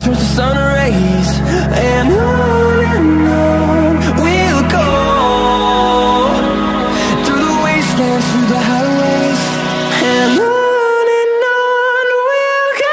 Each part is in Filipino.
Towards the sun rays, and on we'll go, through the wastelands, through the highways, and on we'll go.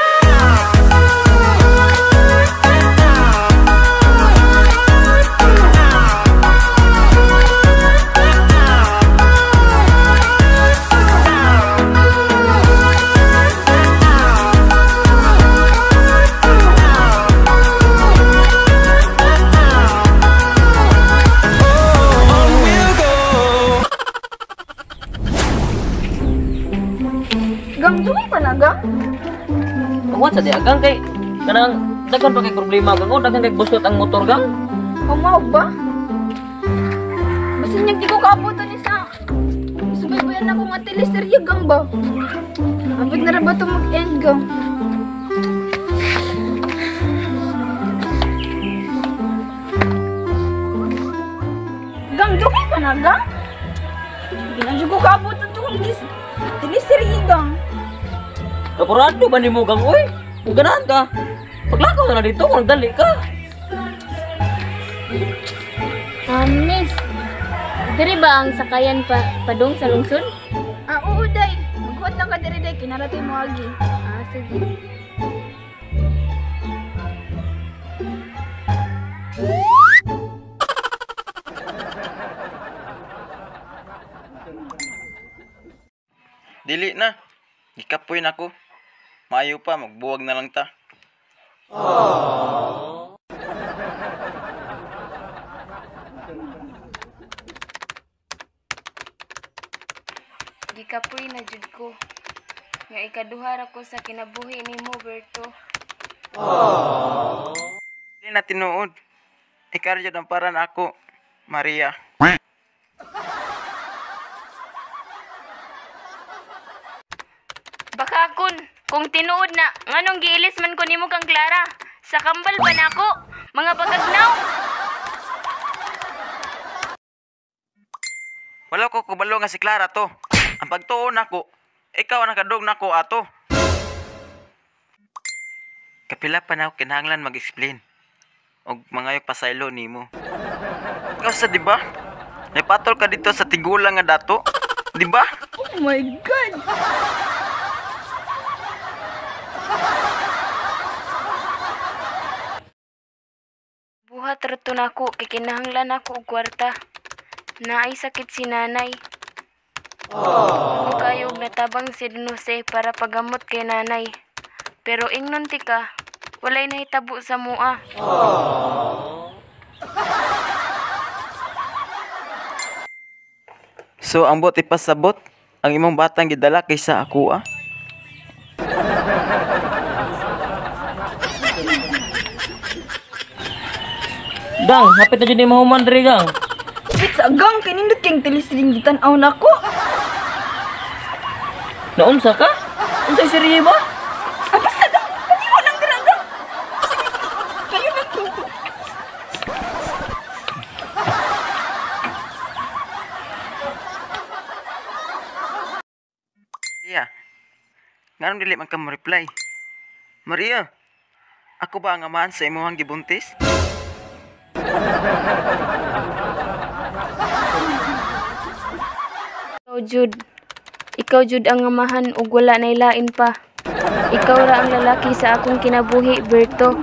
Gang, dumi pa na, Gang? What sa di agang kay kanang daghan pa kay problema kang daghan kay bustot ang motor gang. Umaw ba? Basta niya di ko kabuto ni sa subaybayan ako nga teleserye, Gang ba? Abot na ra ba ito mag-end, Gang? Gang, dumi pa na, Gang? Ginanjo ko kabuto ito kung teleserye, Gang. Kapurado ba nimo gang oy? Kung ganahan ka. Paglakaw na dito kung dali ka. Miss, diri ba ang sakayan padung sa lungsod? Oo, day. Magkuhat lang ka diri, day. Kinarating mo agi. Sige. Dili na. Gikapoy na ako. Maayo pa, magbuwag na lang ta. Gikapoy na jud ko. Nga ikaduha ra ko sa kinabuhi nimo, Berto. Dili na tinuod. Ikaw jud ang paran ako, Maria. Baka kung tinuod na, nganong giilis man ko nimo kang Clara. Sa kambal ba nako? Mga pagagnaw. Wala ko kubalo nga si Clara to. Ang pagtuon ako, ikaw ang nakadog nako ato. Kapila pa na ako kinahanglan mag-explain. Og mga yung pasaylo nimo. Ikaw sa di ba? Napatol ka dito sa tigulang nga dato. Di ba? Oh my God! Buhat rato nako, kikinahanglan ako og kwarta. Naay sakit si nanay. Ako kayo og natabang si Jose para pagamot kay nanay. Pero ingnon ti ka, walay nahitabo sa mua. So ang bot ipasabot ang imong batang gidala kaysa ako ah. Gang, hapit na jud ni mahuman diri gang. It's a Gang, kanindot kayong teleserye gitanaw na ko. Naunsa ka? Unsay serye ba? Basta, Gang! Kasi mo lang dira, Gang! Kayo na ko. Maria, nganong dili man ka mo-reply? Maria, ako ba ang amahan sa imong gibuntis? Ikaw Jud ang amahan ug wala nay lain pa. Ikaw ra ang lalaki sa akong kinabuhi, Berto.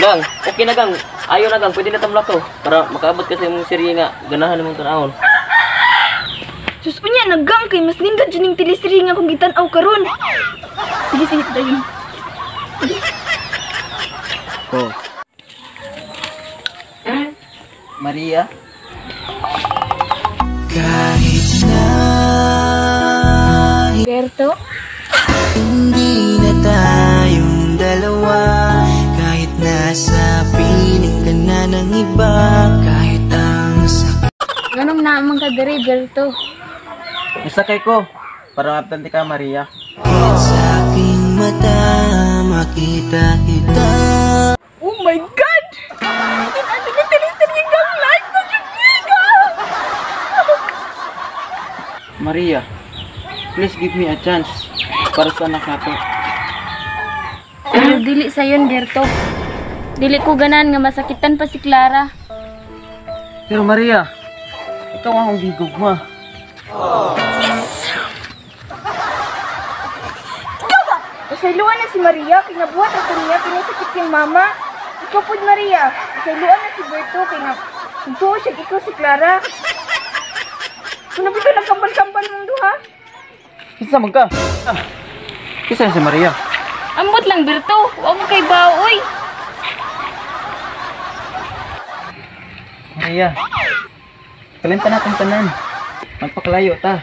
Gang, okay na gang. Ayo na gang, pwede na tamlak to para makaabot ka sa imong serye nga ganahan nimong tan-awon. Sus, unya na, Gang, kay mas nindot dyan yung teleserye nga kung gitanaw karon. Sige, sige, dayon. Oh. Maria? Kahit na Berto? hindi na tayong dalawa, kahit nasa piling ka na ng iba, kahit ang sakit. Nganong naamang ka diri, Berto? Isakay ko para maptanti ka, Maria. Sa aking mata makita kita. Oh my God! Ano ka teleserye Gang? Live na dyan, Gang! Maria, please give me a chance. para sa anak nato. Pero dili sayon, Berto. Dili ko ganan nga masakitan pa si Clara. Pero Maria, ikaw ang akong gigugma. Pasayloan na si Maria, kinabuhat ako niya, kinasakit yung mama. Ikaw po, Maria. Pasayloan na si Berto, ito siya, ikaw si Clara. Kung nabito lang kambal-kambal mong duha. Kisa man ka? Kisa na si Maria. Ambot lang, Berto. Huwag mo kay baoy. Maria, kalimta natin tanan. Magpakalayo ta.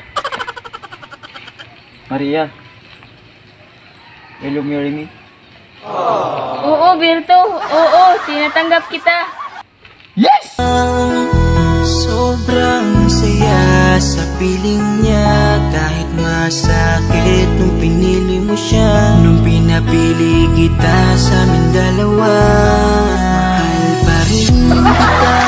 Maria, will you marry me? Oo, Berto. Oo, tinatanggap kita. Yes! Sobrang saya sa piling niya. Kahit masakit nung pinili mo siya. Nung pinapili kita sa amin dalawa, mahal pa rin kita.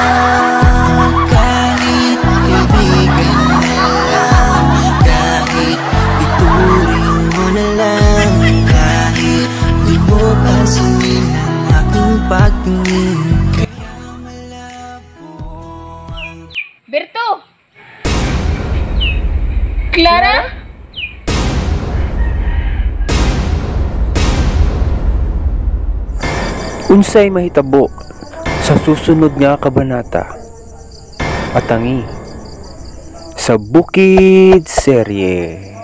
Kahit kaibigan na lang, kahit ituring mo na lang, kahit di mo pansinin ang aking pagtingin. Berto! Clara? Unsay mahitabo sa susunod nga kabanata. Atangi sa Bukid Serye.